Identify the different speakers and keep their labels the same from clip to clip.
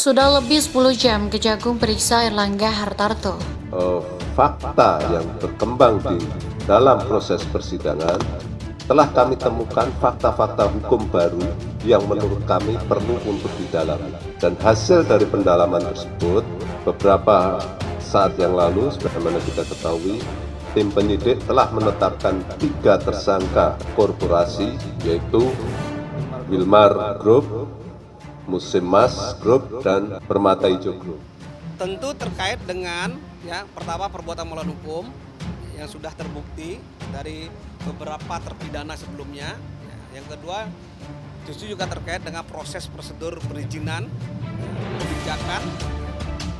Speaker 1: Sudah lebih 10 jam Kejagung periksa Airlangga Hartarto.
Speaker 2: Fakta yang berkembang di dalam proses persidangan telah kami temukan fakta-fakta hukum baru yang menurut kami perlu untuk didalami. Dan hasil dari pendalaman tersebut, beberapa saat yang lalu, sebagaimana kita ketahui, tim penyidik telah menetapkan 3 tersangka korporasi, yaitu Wilmar Group, Musim Mas Group, dan Permata Hijau Group.
Speaker 3: Tentu terkait dengan pertama perbuatan melawan hukum yang sudah terbukti dari beberapa terpidana sebelumnya. Yang kedua justru juga terkait dengan proses prosedur perizinan kebijakan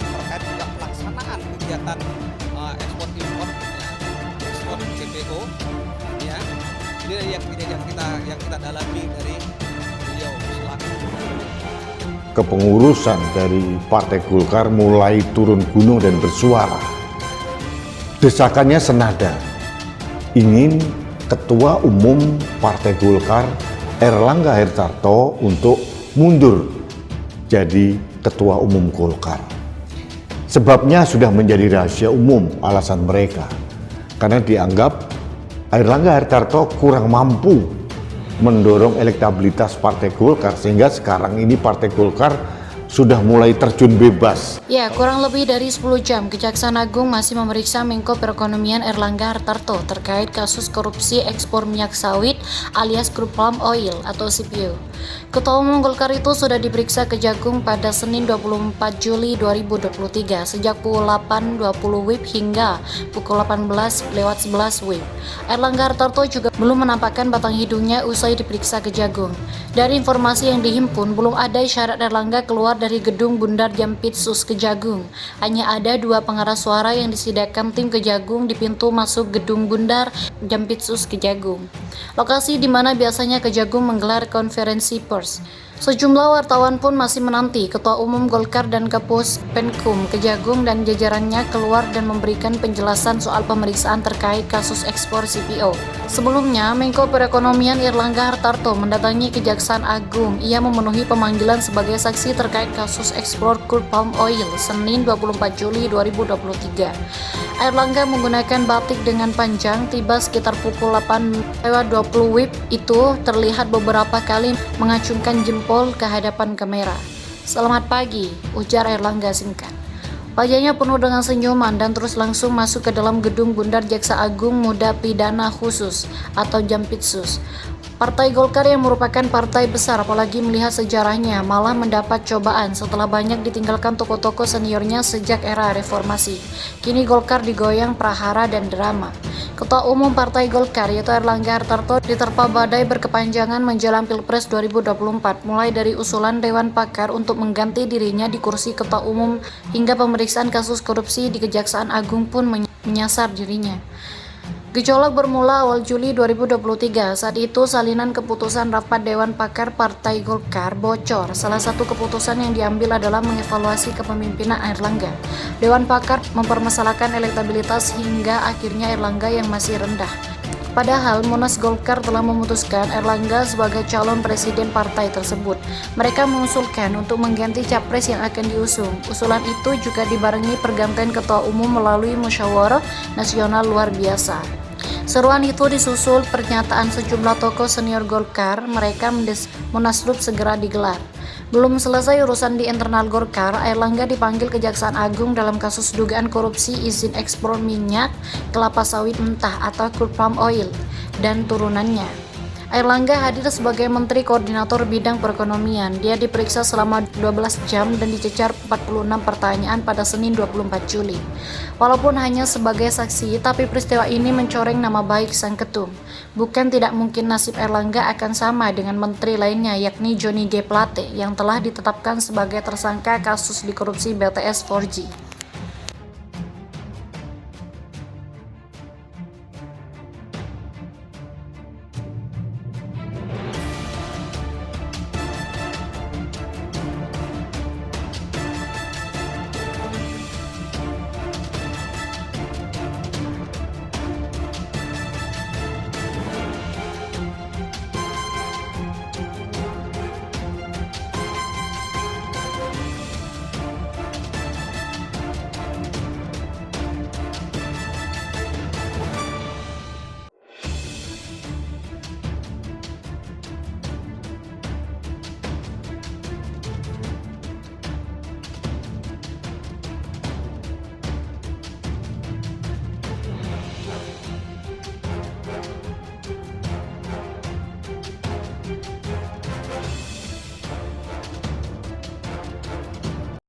Speaker 3: terkait juga pelaksanaan kegiatan ekspor impor, ekspor CPO. Ini yang kita dalami dari beliau selaku.
Speaker 4: Kepengurusan dari Partai Golkar mulai turun gunung dan bersuara. Desakannya senada, ingin Ketua Umum Partai Golkar Airlangga Hartarto untuk mundur jadi Ketua Umum Golkar. Sebabnya sudah menjadi rahasia umum alasan mereka, karena dianggap Airlangga Hartarto kurang mampu mendorong elektabilitas Partai Golkar, sehingga sekarang ini Partai Golkar sudah mulai terjun bebas.
Speaker 1: Ya, kurang lebih dari 10 jam Kejaksaan Agung masih memeriksa Menko Perekonomian Airlangga Hartarto terkait kasus korupsi ekspor minyak sawit alias Crude Palm Oil atau CPO. Ketua Umum Golkar itu sudah diperiksa Kejagung pada Senin 24 Juli 2023 sejak pukul 8.20 WIB hingga pukul 18.11 WIB. Airlangga Hartarto juga belum menampakkan batang hidungnya usai diperiksa Kejagung. Dari informasi yang dihimpun, belum ada isyarat Airlangga keluar dari gedung Bundar Jampitsus Kejagung. Hanya ada 2 pengeras suara yang disidangkan tim Kejagung di pintu masuk gedung Bundar Jampitsus Kejagung, lokasi di mana biasanya Kejagung menggelar konferensi pers. Sejumlah wartawan pun masih menanti Ketua Umum Golkar dan Kapus Penkum Kejagung dan jajarannya keluar dan memberikan penjelasan soal pemeriksaan terkait kasus ekspor CPO. Sebelumnya, Menko Perekonomian Airlangga Hartarto mendatangi Kejaksaan Agung. Ia memenuhi pemanggilan sebagai saksi terkait kasus ekspor crude palm oil Senin 24 Juli 2023. Airlangga menggunakan batik dengan panjang, tiba sekitar pukul 8.20 WIB. Itu terlihat beberapa kali mengacungkan jempol ke hadapan kamera. "Selamat pagi," ujar Airlangga singkat. Wajahnya penuh dengan senyuman dan terus langsung masuk ke dalam gedung Bundar Jaksa Agung Muda Pidana Khusus atau Jampitsus. Partai Golkar yang merupakan partai besar, apalagi melihat sejarahnya, malah mendapat cobaan setelah banyak ditinggalkan tokoh-tokoh seniornya sejak era reformasi. Kini Golkar digoyang prahara dan drama. Ketua Umum Partai Golkar yaitu Airlangga Hartarto diterpa badai berkepanjangan menjelang Pilpres 2024, mulai dari usulan Dewan Pakar untuk mengganti dirinya di kursi Ketua Umum hingga pemeriksaan kasus korupsi di Kejaksaan Agung pun menyasar dirinya. Gejolak bermula awal Juli 2023. Saat itu salinan keputusan rapat Dewan Pakar Partai Golkar bocor. Salah satu keputusan yang diambil adalah mengevaluasi kepemimpinan Airlangga. Dewan Pakar mempermasalahkan elektabilitas hingga akhirnya Airlangga yang masih rendah. Padahal Munas Golkar telah memutuskan Airlangga sebagai calon presiden partai tersebut. Mereka mengusulkan untuk mengganti capres yang akan diusung. Usulan itu juga dibarengi pergantian ketua umum melalui musyawarah nasional luar biasa. Seruan itu disusul pernyataan sejumlah tokoh senior Golkar. Mereka mendesak Munaslup segera digelar. Belum selesai urusan di internal Golkar, Airlangga dipanggil Kejaksaan Agung dalam kasus dugaan korupsi izin ekspor minyak kelapa sawit mentah atau crude palm oil dan turunannya. Airlangga hadir sebagai Menteri Koordinator Bidang Perekonomian. Dia diperiksa selama 12 jam dan dicecar 46 pertanyaan pada Senin 24 Juli. Walaupun hanya sebagai saksi, tapi peristiwa ini mencoreng nama baik sang ketum. Bukan tidak mungkin nasib Airlangga akan sama dengan menteri lainnya, yakni Johnny G. Plate yang telah ditetapkan sebagai tersangka kasus di korupsi BTS 4G.